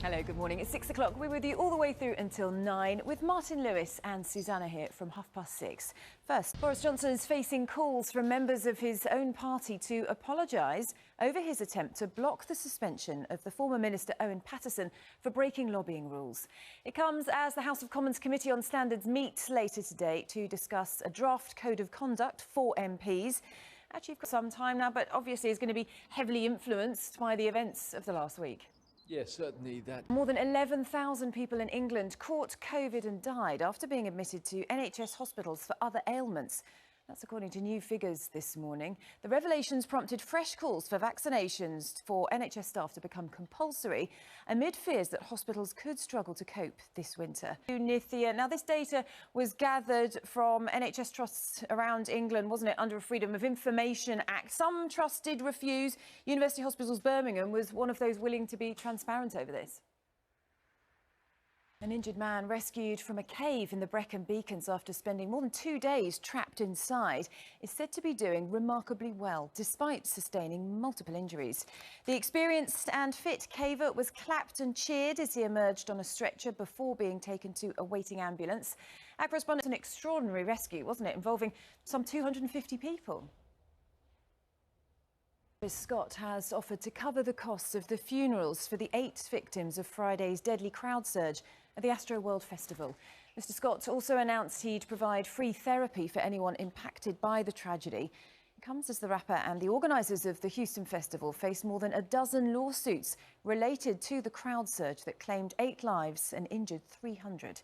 Hello, good morning. It's 6 o'clock. We're with you all the way through until 9 with Martin Lewis and Susanna here from 6:30. First, Boris Johnson is facing calls from members of his own party to apologise over his attempt to block the suspension of the former Minister Owen Paterson for breaking lobbying rules. It comes as the House of Commons Committee on Standards meets later today to discuss a draft code of conduct for MPs. Actually, you've got some time now, but obviously is going to be heavily influenced by the events of the last week. Yes, certainly that. More than 11,000 people in England caught COVID and died after being admitted to NHS hospitals for other ailments. That's according to new figures this morning. The revelations prompted fresh calls for vaccinations for NHS staff to become compulsory amid fears that hospitals could struggle to cope this winter. Nithya, now this data was gathered from NHS trusts around England, wasn't it, under a Freedom of Information Act. Some trusts did refuse. University Hospitals Birmingham was one of those willing to be transparent over this. An injured man rescued from a cave in the Brecon Beacons after spending more than 2 days trapped inside is said to be doing remarkably well, despite sustaining multiple injuries. The experienced and fit caver was clapped and cheered as he emerged on a stretcher before being taken to a waiting ambulance. Our correspondent, an extraordinary rescue, wasn't it, involving some 250 people. Scott has offered to cover the costs of the funerals for the 8 victims of Friday's deadly crowd surge at the Astroworld festival. Mr. Scott also announced he'd provide free therapy for anyone impacted by the tragedy. It comes as the rapper and the organisers of the Houston festival face more than a dozen lawsuits related to the crowd surge that claimed 8 lives and injured 300.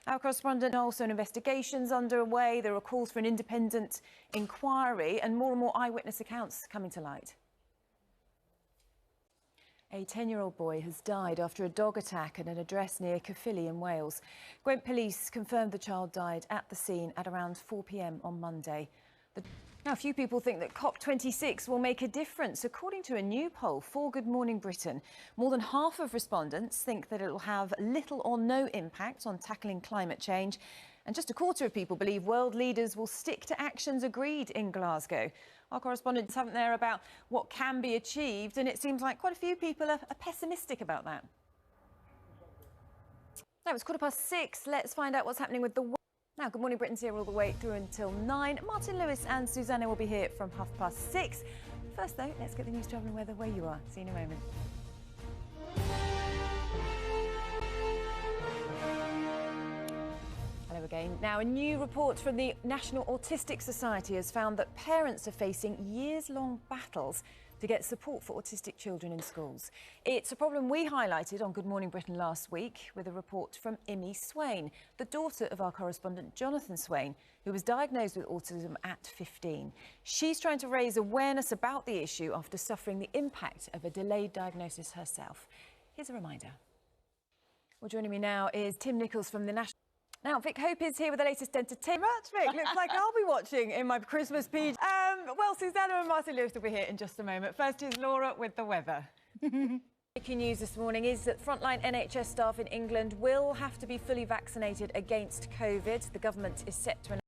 Our correspondent, also an investigation's underway. There are calls for an independent inquiry and more eyewitness accounts coming to light. A 10-year-old boy has died after a dog attack at an address near Caerphilly in Wales. Gwent police confirmed the child died at the scene at around 4 p.m. on Monday. Now, a few people think that COP26 will make a difference. According to a new poll for Good Morning Britain, more than half of respondents think that it will have little or no impact on tackling climate change. And just a quarter of people believe world leaders will stick to actions agreed in Glasgow. Our correspondents haven't there about what can be achieved, and it seems like quite a few people are pessimistic about that. Now, it's 6:15. Let's find out what's happening with the... Now, Good Morning Britain's here all the way through until 9. Martin Lewis and Susanna will be here from 6:30. First, though, let's get the news, travel and weather where you are. See you in a moment. Hello again. Now, a new report from the National Autistic Society has found that parents are facing years-long battles to get support for autistic children in schools. It's a problem we highlighted on Good Morning Britain last week with a report from Imi Swain, the daughter of our correspondent Jonathan Swain, who was diagnosed with autism at 15. She's trying to raise awareness about the issue after suffering the impact of a delayed diagnosis herself. Here's a reminder. Well, joining me now is Tim Nichols from the National... Now, Vic Hope is here with the latest entertainment. Vic, looks like I'll be watching in my Christmas PJ. Well, Susanna and Martin Lewis will be here in just a moment. First is Laura with the weather. Breaking news this morning is that frontline NHS staff in England will have to be fully vaccinated against COVID. The government is set to announce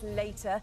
later.